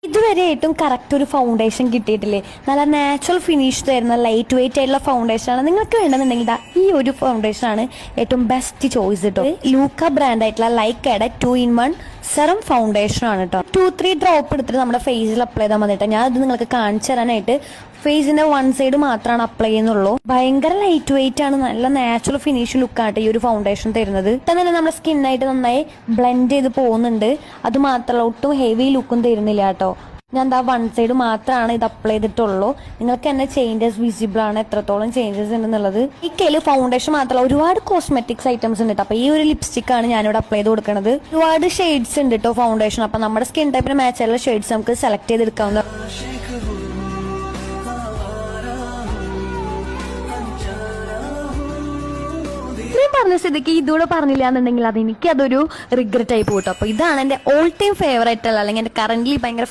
ഇതുവരെ ഏറ്റവും കറക്റ്റ് ഒരു ഫൗണ്ടേഷൻ കിട്ടിയിട്ടില്ലേ? നല്ല നാച്ചുറൽ ഫിനിഷ് തരുന്ന ലൈറ്റ് വെയിറ്റ് ആയിട്ടുള്ള ഫൗണ്ടേഷൻ ആണ് നിങ്ങൾക്ക് വേണമെന്നുണ്ടെങ്കിൽ ഈ ഒരു ഫൗണ്ടേഷൻ ആണ് ഏറ്റവും ബെസ്റ്റ് ചോയ്സ് കേട്ടോ. ലൂക്ക ബ്രാൻഡ് ആയിട്ടുള്ള ലൈക്കയുടെ 2-in-1 സെറം ഫൗണ്ടേഷൻ ആണ് കേട്ടോ. 2-3 ഡ്രോപ്പ് എടുത്തിട്ട് നമ്മുടെ ഫേസിൽ അപ്ലൈ ചെയ്താൽ മതി കേട്ടോ. ഞാൻ ഇത് നിങ്ങൾക്ക് കാണിച്ചു തരാനായിട്ട് ഫേസിന്റെ വൺ സൈഡ് മാത്രമാണ് അപ്ലൈ ചെയ്യുന്നുള്ളൂ. ഭയങ്കര ലൈറ്റ് വെയിറ്റ് ആണ്, നല്ല നാച്ചുറൽ ഫിനിഷ് ലുക്കാണ് ഈ ഒരു ഫൗണ്ടേഷൻ തരുന്നത്. തന്നെ നമ്മുടെ സ്കിന്നായിട്ട് നന്നായി ബ്ലെൻഡ് ചെയ്ത് പോകുന്നുണ്ട്. അത് മാത്രമല്ല ഒട്ടും ഹെവി ലുക്കും തരുന്നില്ല കേട്ടോ. ഞാൻ എന്താ വൺ സൈഡ് മാത്രമാണ് ഇത് അപ്ലൈ ചെയ്തിട്ടുള്ളൂ. നിങ്ങൾക്ക് തന്നെ ചേഞ്ചസ് വിസിബിൾ ആണ്, എത്രത്തോളം ചേഞ്ചസ് ഉണ്ടെന്നുള്ളത്. ഈ കയ്യില് ഫൗണ്ടേഷൻ മാത്രമല്ല ഒരുപാട് കോസ്മെറ്റിക്സ് ഐറ്റംസ് ഉണ്ട്. അപ്പൊ ഈ ഒരു ലിപ്സ്റ്റിക് ആണ് ഞാനിവിടെ അപ്ലൈ ചെയ്ത് കൊടുക്കുന്നത്. ഒരുപാട് ഷെയ്ഡ്സ് ഉണ്ട് കേട്ടോ ഫൗണ്ടേഷൻ. അപ്പൊ നമ്മുടെ സ്കിൻ ടൈപ്പിന് മാച്ച് ആയിട്ടുള്ള ഷെയ്ഡ്സ് നമുക്ക് സെലക്ട് ചെയ്തെടുക്കാവുന്ന. ഇത്രയും പറഞ്ഞ സ്ഥിതിക്ക് ഇതുകൂടെ പറഞ്ഞില്ല എന്നുണ്ടെങ്കിൽ അതൊരു റിഗ്രറ്റ് ആയി പോട്ടോ. അപ്പൊ ഇതാണ് എന്റെ ഓൾ ടൈം ഫേവറേറ്റ് അല്ല, അല്ലെങ്കിൽ എന്റെ കറന്റ്ലി ഭയങ്കര